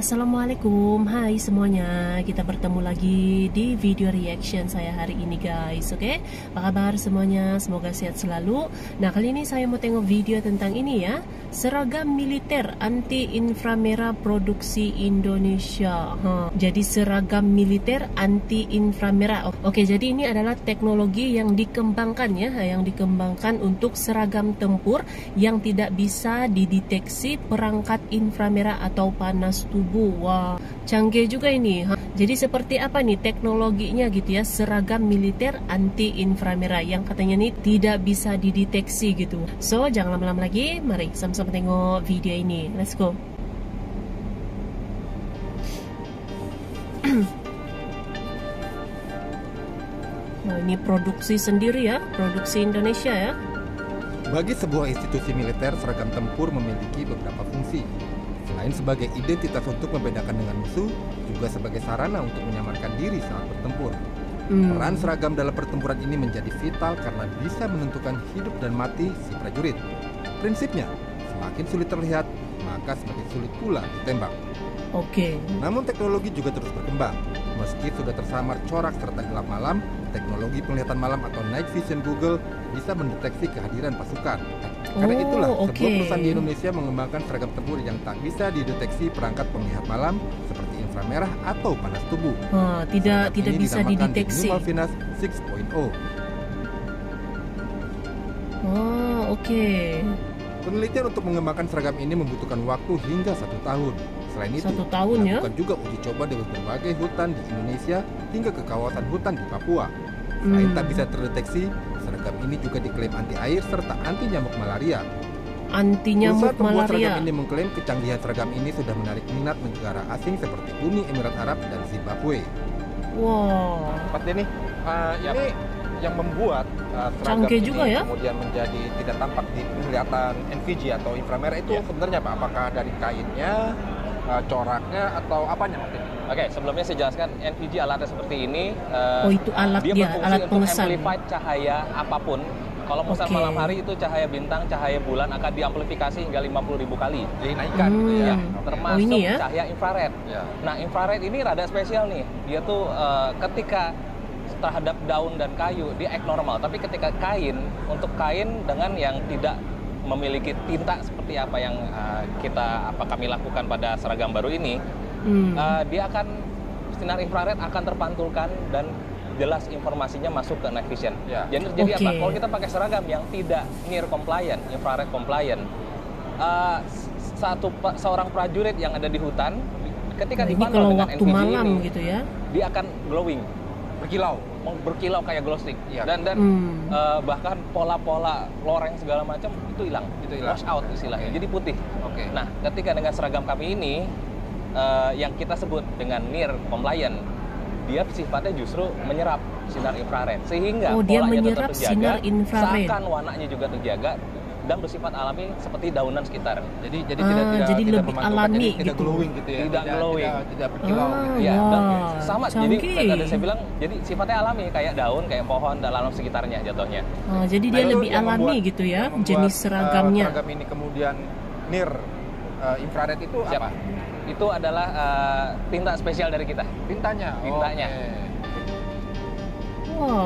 Assalamualaikum, hai semuanya. Kita bertemu lagi di video reaction saya hari ini guys. Oke, apa kabar semuanya? Semoga sehat selalu. Nah, kali ini saya mau tengok video tentang ini ya, seragam militer anti inframerah produksi Indonesia. Jadi seragam militer anti inframerah. Oke, jadi ini adalah teknologi yang dikembangkan ya, yang dikembangkan untuk seragam tempur yang tidak bisa dideteksi perangkat inframerah atau panas tubuh. Wah, canggih juga ini. Jadi seperti apa nih teknologinya gitu ya, seragam militer anti inframerah yang katanya nih tidak bisa dideteksi gitu. So, jangan lama-lama lagi, mari sama-sama tengok video ini. Let's go. Nah, ini produksi sendiri ya, produksi Indonesia ya. Bagi sebuah institusi militer, seragam tempur memiliki beberapa fungsi. Selain sebagai identitas untuk membedakan dengan musuh, juga sebagai sarana untuk menyamarkan diri saat bertempur. Peran seragam dalam pertempuran ini menjadi vital karena bisa menentukan hidup dan mati si prajurit. Prinsipnya, semakin sulit terlihat, maka semakin sulit pula ditembak. Oke. Namun teknologi juga terus berkembang. Meski sudah tersamar corak serta gelap malam, teknologi penglihatan malam atau night vision Google bisa mendeteksi kehadiran pasukan. Karena itulah sebuah perusahaan di Indonesia mengembangkan seragam tempur yang tak bisa dideteksi perangkat penglihat malam seperti inframerah atau panas tubuh. Tidak bisa dideteksi. Malvinas 6.0. Oke. Penelitian untuk mengembangkan seragam ini membutuhkan waktu hingga 1 tahun. Selain itu, 1 tahun ya? dilakukan juga uji coba di berbagai hutan di Indonesia hingga ke kawasan hutan di Papua. Selain tak bisa terdeteksi, seragam ini juga diklaim anti air serta anti nyamuk malaria. Anti nyamuk Perusahaan malaria. seragam ini mengklaim kecanggihan seragam ini sudah menarik minat negara asing seperti Uni Emirat Arab dan Zimbabwe. Wow. Seperti ini, ini yang membuat seragam canggih ini juga ya? kemudian menjadi tidak tampak di penglihatan NVG atau inframerah itu sebenarnya Pak, apakah dari kainnya, coraknya atau apanya mungkin? Oke, sebelumnya saya jelaskan NVG alatnya seperti ini. Itu alat dia dia, berfungsi alat untuk pengesan. amplified cahaya apapun. Kalau misal malam hari itu cahaya bintang, cahaya bulan akan diamplifikasi hingga 50.000 kali. Dinaikkan gitu ya. Termasuk ini ya? cahaya infrared. Ya. Nah, infrared ini rada spesial nih. Dia tuh ketika terhadap daun dan kayu dia abnormal, tapi ketika kain, untuk kain dengan yang tidak memiliki tinta seperti apa yang kami lakukan pada seragam baru ini, dia akan sinar infrared akan terpantulkan dan jelas informasinya masuk ke night vision. Ya. Jadi apa? Kalau kita pakai seragam yang tidak near compliant, infrared compliant, seorang prajurit yang ada di hutan ketika dipantau dengan waktu NVG malam ini, gitu ya, dia akan glowing, berkilau kayak glow stick, dan bahkan pola-pola loreng segala macam itu hilang, wash out istilahnya, jadi putih. Nah, ketika dengan seragam kami ini yang kita sebut dengan near compliant, dia sifatnya justru menyerap sinar infrared sehingga dia polanya menyerap tetap terjaga, sinar infrared, seakan warnanya juga terjaga dan bersifat alami seperti daunan sekitar. Jadi jadi lebih alami tidak gitu. glowing gitu ya. Tidak glowing. Tidak berkilau. Ya, dan sama. Canggih. Jadi tadi saya bilang, jadi sifatnya alami kayak daun, kayak pohon dan alam sekitarnya jatuhnya. Jadi dia lebih alami gitu ya, jenis seragamnya. Seragam ini kemudian near infrared itu apa? Itu adalah tinta spesial dari kita. Tintanya.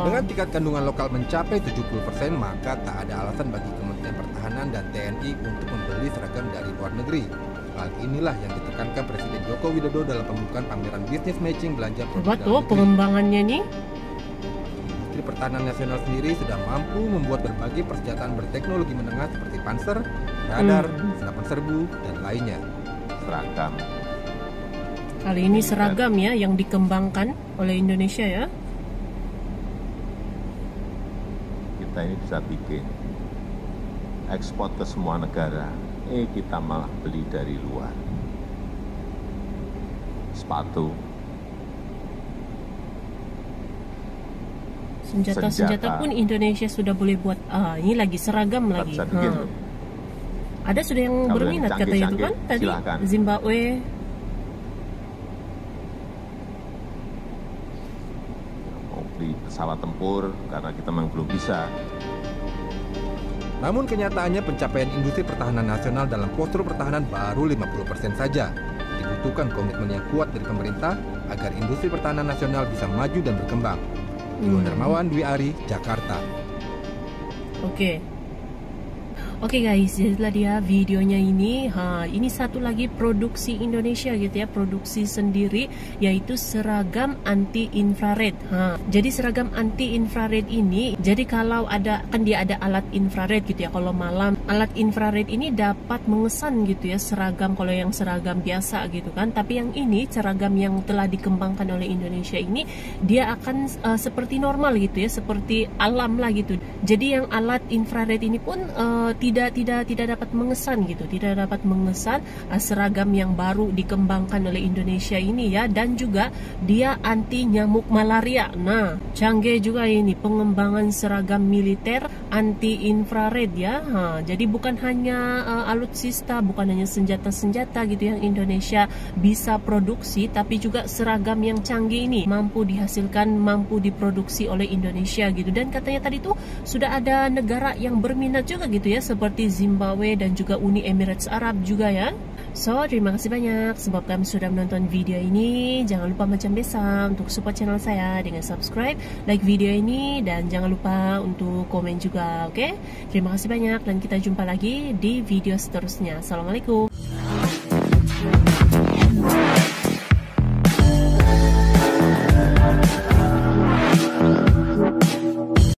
Dengan tingkat kandungan lokal mencapai 70%, maka tak ada alasan bagi Kementerian Pertahanan dan TNI untuk membeli seragam dari luar negeri. Hal inilah yang ditekankan Presiden Joko Widodo dalam pembukaan pameran bisnis matching belanja produk dalam negeri. Pengembangannya nih. Industri Pertahanan Nasional sendiri sudah mampu membuat berbagai persenjataan berteknologi menengah seperti panser, radar, senapan serbu, dan lainnya. Seragam. Kali ini seragam ya yang dikembangkan oleh Indonesia ya. Kita ini bisa bikin ekspor ke semua negara, kita malah beli dari luar. Sepatu, senjata pun Indonesia sudah boleh buat. Ini lagi seragam lagi. Ada sudah yang berminat katanya itu kan tadi, silakan. Zimbabwe. Pesawat tempur karena kita memang belum bisa. Namun kenyataannya pencapaian industri pertahanan nasional dalam postur pertahanan baru 50% saja. membutuhkan komitmen yang kuat dari pemerintah agar industri pertahanan nasional bisa maju dan berkembang. Iwan Darmawan, Dwi Ari, Jakarta. Oke guys, jadilah dia videonya ini. Ini satu lagi produksi Indonesia gitu ya, produksi sendiri, yaitu seragam anti infrared. Jadi seragam anti infrared ini, jadi kalau ada, kan dia ada alat infrared gitu ya. Kalau malam, alat infrared ini dapat mengesan gitu ya seragam, kalau yang seragam biasa gitu kan. Tapi yang ini seragam yang telah dikembangkan oleh Indonesia ini, dia akan seperti normal gitu ya, seperti alam lah gitu. Jadi yang alat infrared ini pun tidak dapat mengesan gitu, tidak dapat mengesan seragam yang baru dikembangkan oleh Indonesia ini ya, dan juga dia anti nyamuk malaria. Nah, canggih juga ini pengembangan seragam militer anti infrared ya. Jadi bukan hanya alutsista, bukan hanya senjata-senjata gitu yang Indonesia bisa produksi, tapi juga seragam yang canggih ini mampu dihasilkan, mampu diproduksi oleh Indonesia gitu. Dan katanya tadi tuh sudah ada negara yang berminat juga gitu ya, seperti Zimbabwe dan juga Uni Emirates Arab juga ya. So, terima kasih banyak sebab kami sudah menonton video ini. Jangan lupa macam biasa untuk support channel saya dengan subscribe, like video ini, dan jangan lupa untuk komen juga, oke? Terima kasih banyak dan kita jumpa lagi di video seterusnya. Assalamualaikum.